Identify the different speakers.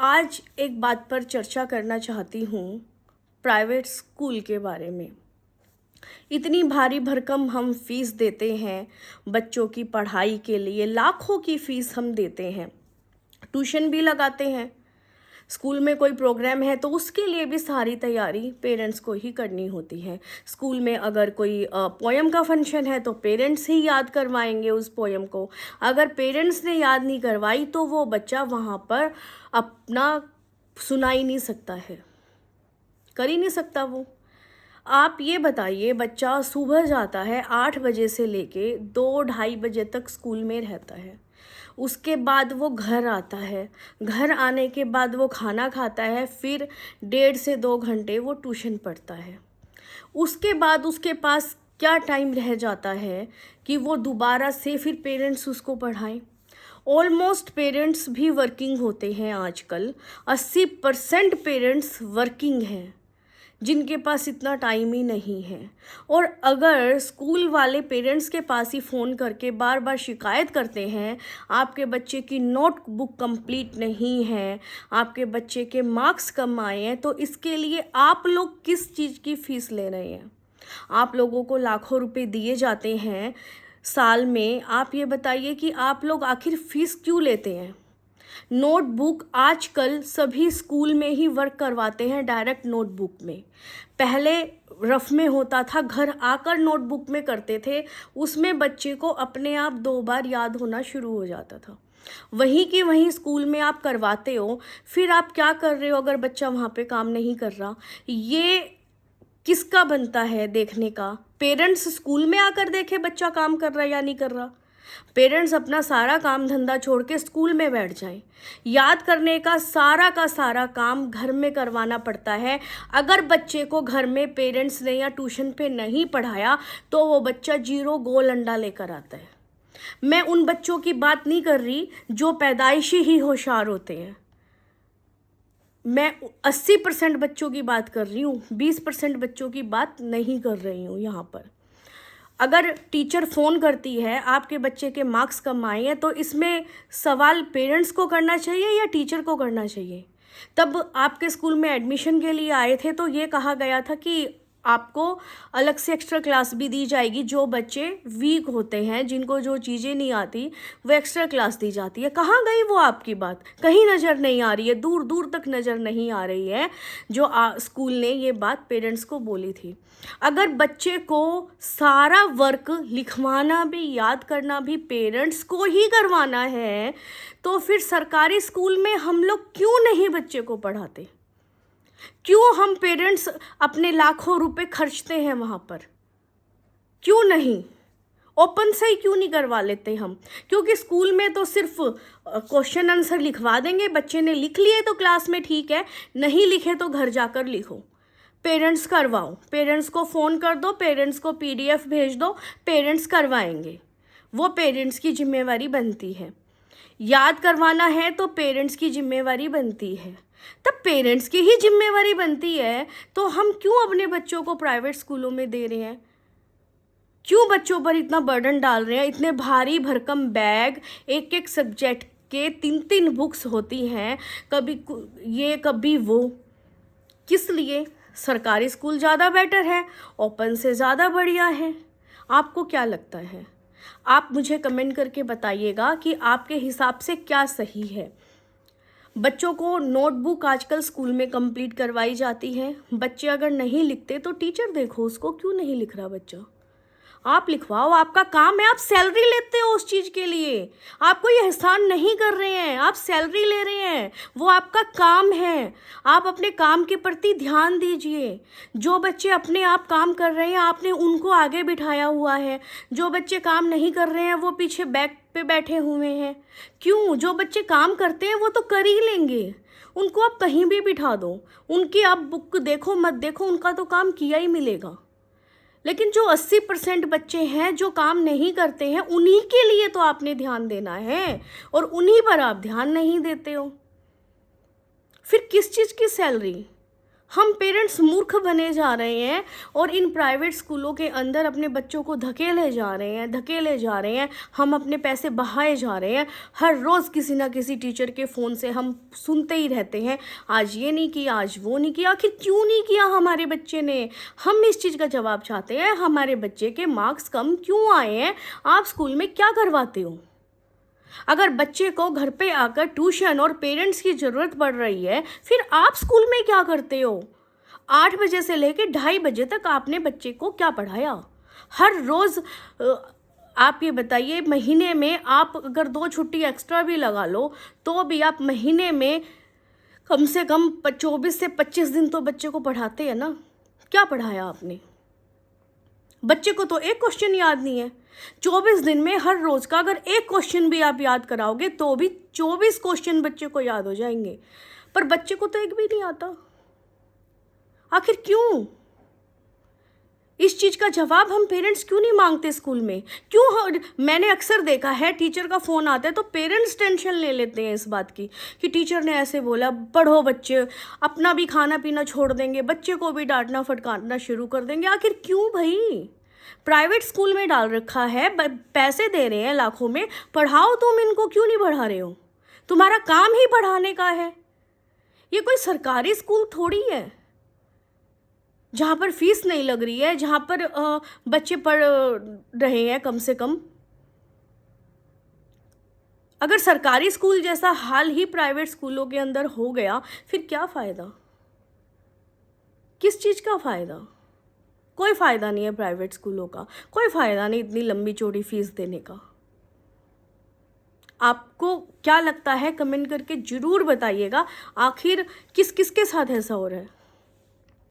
Speaker 1: आज एक बात पर चर्चा करना चाहती हूँ, प्राइवेट स्कूल के बारे में। इतनी भारी भरकम हम फीस देते हैं बच्चों की पढ़ाई के लिए, लाखों की फ़ीस हम देते हैं, ट्यूशन भी लगाते हैं। स्कूल में कोई प्रोग्राम है तो उसके लिए भी सारी तैयारी पेरेंट्स को ही करनी होती है। स्कूल में अगर कोई पोएम का फंक्शन है तो पेरेंट्स ही याद करवाएंगे उस पोएम को। अगर पेरेंट्स ने याद नहीं करवाई तो वो बच्चा वहाँ पर अपना सुना ही नहीं सकता है, कर ही नहीं सकता वो। आप ये बताइए, बच्चा सुबह जाता है 8 बजे से लेके 2-2:30 बजे तक स्कूल में रहता है। उसके बाद वो घर आता है, घर आने के बाद वो खाना खाता है, फिर 1.5 से 2 घंटे वो ट्यूशन पढ़ता है। उसके बाद उसके पास क्या टाइम रह जाता है कि वो दोबारा से फिर पेरेंट्स उसको पढ़ाएं। ऑलमोस्ट पेरेंट्स भी वर्किंग होते हैं आजकल, 80% पेरेंट्स वर्किंग हैं जिनके पास इतना टाइम ही नहीं है। और अगर स्कूल वाले पेरेंट्स के पास ही फ़ोन करके बार बार शिकायत करते हैं, आपके बच्चे की नोटबुक कंप्लीट नहीं है, आपके बच्चे के मार्क्स कम आए हैं, तो इसके लिए आप लोग किस चीज़ की फ़ीस ले रहे हैं? आप लोगों को लाखों रुपए दिए जाते हैं साल में। आप ये बताइए कि आप लोग आखिर फ़ीस क्यों लेते हैं? नोटबुक आजकल सभी स्कूल में ही वर्क करवाते हैं डायरेक्ट नोटबुक में। पहले रफ में होता था, घर आकर नोटबुक में करते थे, उसमें बच्चे को अपने आप 2 बार याद होना शुरू हो जाता था। वहीं की वहीं स्कूल में आप करवाते हो, फिर आप क्या कर रहे हो अगर बच्चा वहाँ पे काम नहीं कर रहा? ये किसका बनता है देखने का? पेरेंट्स स्कूल में आकर देखे बच्चा काम कर रहा है या नहीं कर रहा। पेरेंट्स अपना सारा काम धंधा छोड़ के स्कूल में बैठ जाएं। याद करने का सारा काम घर में करवाना पड़ता है। अगर बच्चे को घर में पेरेंट्स ने या ट्यूशन पे नहीं पढ़ाया तो वो बच्चा 0 गोल अंडा लेकर आता है। मैं उन बच्चों की बात नहीं कर रही जो पैदाइशी ही होशियार होते हैं, मैं 80% बच्चों की बात कर रही हूँ, 20% बच्चों की बात नहीं कर रही हूँ यहाँ पर। अगर टीचर फ़ोन करती है आपके बच्चे के मार्क्स कम आए हैं, तो इसमें सवाल पेरेंट्स को करना चाहिए या टीचर को करना चाहिए? तब आपके स्कूल में एडमिशन के लिए आए थे तो ये कहा गया था कि आपको अलग से एक्स्ट्रा क्लास भी दी जाएगी। जो बच्चे वीक होते हैं, जिनको जो चीज़ें नहीं आती, वो एक्स्ट्रा क्लास दी जाती है। कहाँ गई वो आपकी बात? कहीं नज़र नहीं आ रही है, दूर दूर तक नज़र नहीं आ रही है जो स्कूल ने ये बात पेरेंट्स को बोली थी। अगर बच्चे को सारा वर्क लिखवाना भी, याद करना भी पेरेंट्स को ही करवाना है, तो फिर सरकारी स्कूल में हम लोग क्यों नहीं बच्चे को पढ़ाते? क्यों हम पेरेंट्स अपने लाखों रुपए खर्चते हैं वहाँ पर? क्यों नहीं ओपन से ही क्यों नहीं करवा लेते हम? क्योंकि स्कूल में तो सिर्फ क्वेश्चन आंसर लिखवा देंगे, बच्चे ने लिख लिए तो क्लास में ठीक है, नहीं लिखे तो घर जाकर लिखो। पेरेंट्स करवाओ, पेरेंट्स को फ़ोन कर दो, पेरेंट्स को PDF भेज दो, पेरेंट्स करवाएंगे। वो पेरेंट्स की जिम्मेवारी बनती है। याद करवाना है तो पेरेंट्स की जिम्मेवारी बनती है। तब पेरेंट्स की ही जिम्मेवारी बनती है तो हम क्यों अपने बच्चों को प्राइवेट स्कूलों में दे रहे हैं? क्यों बच्चों पर इतना बर्डन डाल रहे हैं? इतने भारी भरकम बैग, एक सब्जेक्ट के 3-3 बुक्स होती हैं, कभी ये कभी वो। किस लिए? सरकारी स्कूल ज़्यादा बेटर है, ओपन से ज़्यादा बढ़िया है। आपको क्या लगता है? आप मुझे कमेंट करके बताइएगा कि आपके हिसाब से क्या सही है। बच्चों को नोटबुक आजकल स्कूल में कंप्लीट करवाई जाती है। बच्चे अगर नहीं लिखते तो टीचर देखो उसको क्यों नहीं लिख रहा बच्चा, आप लिखवाओ, आपका काम है। आप सैलरी लेते हो उस चीज़ के लिए, आपको ये एहसान नहीं कर रहे हैं, आप सैलरी ले रहे हैं, वो आपका काम है। आप अपने काम के प्रति ध्यान दीजिए। जो बच्चे अपने आप काम कर रहे हैं आपने उनको आगे बिठाया हुआ है, जो बच्चे काम नहीं कर रहे हैं वो पीछे बैक पे बैठे हुए हैं। क्यों? जो बच्चे काम करते हैं वो तो कर ही लेंगे, उनको आप कहीं भी बिठा दो, उनकी आप बुक देखो मत देखो, उनका तो काम किया ही मिलेगा। लेकिन जो 80% बच्चे हैं जो काम नहीं करते हैं, उन्हीं के लिए तो आपने ध्यान देना है और उन्हीं पर आप ध्यान नहीं देते हो। फिर किस चीज़ की सैलरी? हम पेरेंट्स मूर्ख बने जा रहे हैं और इन प्राइवेट स्कूलों के अंदर अपने बच्चों को धकेले जा रहे हैं। हम अपने पैसे बहाए जा रहे हैं। हर रोज़ किसी ना किसी टीचर के फ़ोन से हम सुनते ही रहते हैं, आज ये नहीं किया, आज वो नहीं किया। आखिर क्यों नहीं किया हमारे बच्चे ने? हम इस चीज़ का जवाब चाहते हैं। हमारे बच्चे के मार्क्स कम क्यों आए हैं? आप स्कूल में क्या करवाते हो? अगर बच्चे को घर पे आकर ट्यूशन और पेरेंट्स की ज़रूरत पड़ रही है, फिर आप स्कूल में क्या करते हो? 8 बजे से लेकर 2:30 बजे तक आपने बच्चे को क्या पढ़ाया? हर रोज़ आप ये बताइए, महीने में आप अगर 2 छुट्टी एक्स्ट्रा भी लगा लो तो भी आप महीने में कम से कम 24 से 25 दिन तो बच्चे को पढ़ाते हैं ना। क्या पढ़ाया आपने? बच्चे को तो एक क्वेश्चन याद नहीं है। 24 दिन में हर रोज़ का अगर एक क्वेश्चन भी आप याद कराओगे तो भी 24 क्वेश्चन बच्चे को याद हो जाएंगे, पर बच्चे को तो एक भी नहीं आता। आखिर क्यों? इस चीज़ का जवाब हम पेरेंट्स क्यों नहीं मांगते स्कूल में? मैंने अक्सर देखा है, टीचर का फ़ोन आता है तो पेरेंट्स टेंशन ले लेते हैं इस बात की कि टीचर ने ऐसे बोला, पढ़ो बच्चे, अपना भी खाना पीना छोड़ देंगे, बच्चे को भी डांटना फटकारना शुरू कर देंगे। आखिर क्यों भाई? प्राइवेट स्कूल में डाल रखा है, पैसे दे रहे हैं लाखों में, पढ़ाओ। तुम इनको क्यों नहीं पढ़ा रहे हो? तुम्हारा काम ही पढ़ाने का है। ये कोई सरकारी स्कूल थोड़ी है जहाँ पर फीस नहीं लग रही है, जहाँ पर बच्चे पढ़ रहे हैं कम से कम। अगर सरकारी स्कूल जैसा हाल ही प्राइवेट स्कूलों के अंदर हो गया, फिर क्या फ़ायदा? किस चीज़ का फ़ायदा? कोई फ़ायदा नहीं है प्राइवेट स्कूलों का, कोई फ़ायदा नहीं इतनी लंबी चौड़ी फीस देने का। आपको क्या लगता है? कमेंट करके ज़रूर बताइएगा। आखिर किस किस के साथ ऐसा हो रहा है?